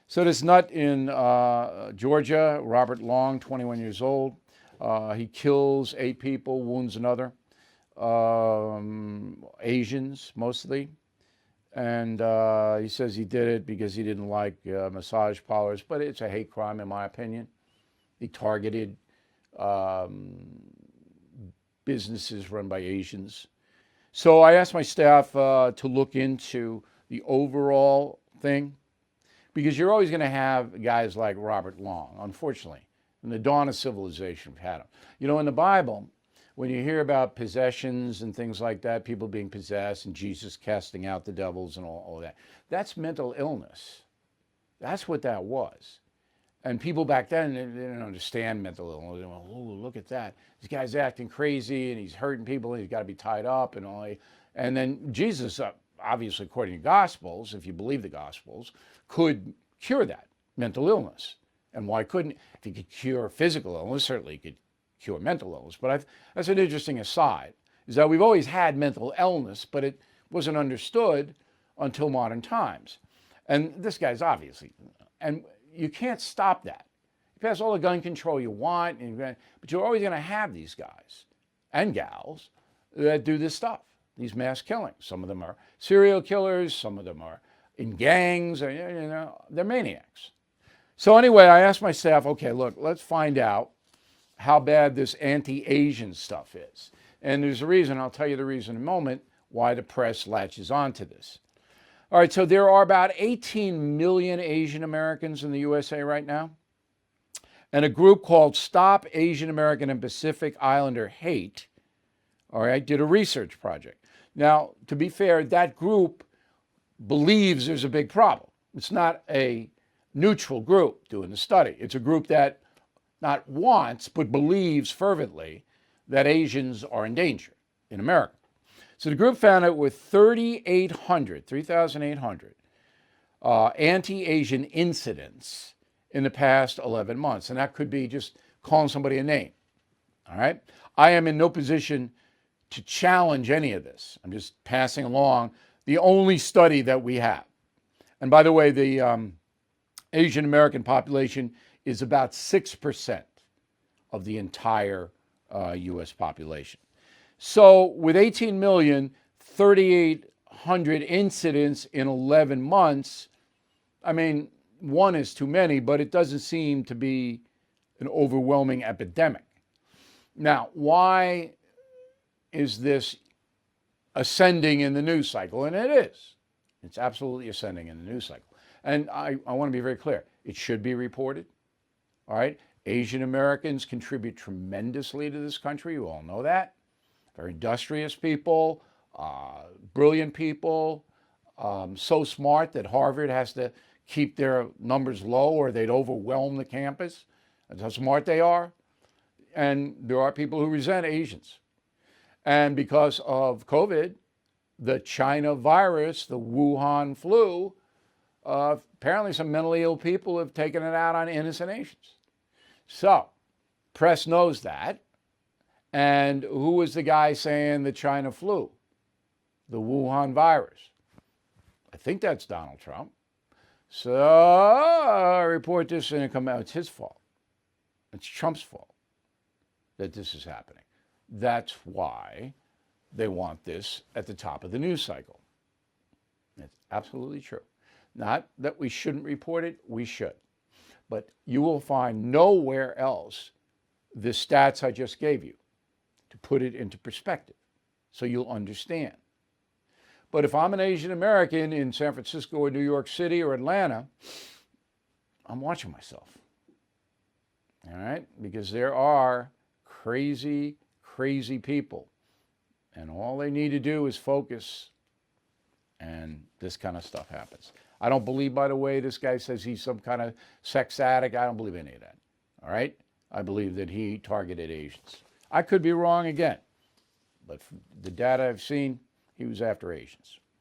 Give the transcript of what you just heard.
So this nut in Georgia, Robert Long, 21 years old, he kills 8 people, wounds another, Asians mostly. And he says he did it because he didn't like massage parlors, but it's a hate crime in my opinion. He targeted businesses run by Asians. So I asked my staff to look into the overall thing, because you're always going to have guys like Robert Long, unfortunately. In the dawn of civilization, we've had them. You know, in the Bible, when you hear about possessions and things like that, people being possessed and Jesus casting out the devils and all that, that's mental illness. That's what that was. And people back then, they didn't understand mental illness. They went, oh, look at that. This guy's acting crazy and he's hurting people and he's got to be tied up and all. And then Jesus, obviously, according to Gospels, if you believe the Gospels, could cure that mental illness. And why couldn't? If he could cure physical illness, certainly he could cure mental illness. But that's an interesting aside, is that we've always had mental illness, but it wasn't understood until modern times. And this guy's obviously, and you can't stop that. You pass all the gun control you want, but you're always going to have these guys and gals that do this stuff, these mass killings. Some of them are serial killers, some of them are in gangs, or, they're maniacs. So anyway, I asked my staff, okay, look, let's find out how bad this anti-Asian stuff is. And there's a reason, I'll tell you the reason in a moment, why the press latches onto this. All right, so there are about 18 million Asian Americans in the USA right now. And a group called Stop Asian American and Pacific Islander Hate, all right, did a research project. Now, to be fair, that group believes there's a big problem. It's not a neutral group doing the study. It's a group that not wants, but believes fervently that Asians are in danger in America. So the group found out with 3,800 anti-Asian incidents in the past 11 months. And that could be just calling somebody a name, all right? I am in no position to challenge any of this. I'm just passing along the only study that we have. And by the way, the Asian American population is about 6% of the entire U.S. population. So with 18 million, 3,800 incidents in 11 months, I mean, one is too many, but it doesn't seem to be an overwhelming epidemic. Now, why is this ascending in the news cycle? And it is. It's absolutely ascending in the news cycle. And I want to be very clear. It should be reported. All right? Asian Americans contribute tremendously to this country. You all know that. Very industrious people, brilliant people, so smart that Harvard has to keep their numbers low or they'd overwhelm the campus. That's how smart they are. And there are people who resent Asians. And because of COVID, the China virus, the Wuhan flu, apparently some mentally ill people have taken it out on innocent Asians. So, press knows that. And who was the guy saying the China flu? The Wuhan virus. I think that's Donald Trump. So I report this and it comes out, it's his fault. It's Trump's fault that this is happening. That's why they want this at the top of the news cycle. It's absolutely true. Not that we shouldn't report it, we should. But you will find nowhere else the stats I just gave you to put it into perspective so you'll understand. But if I'm an Asian American in San Francisco or New York City or Atlanta, I'm watching myself. All right? Because there are crazy, crazy people. And all they need to do is focus, and this kind of stuff happens. I don't believe, by the way, this guy says he's some kind of sex addict. I don't believe any of that. All right? I believe that he targeted Asians. I could be wrong again, but from the data I've seen, he was after Asians.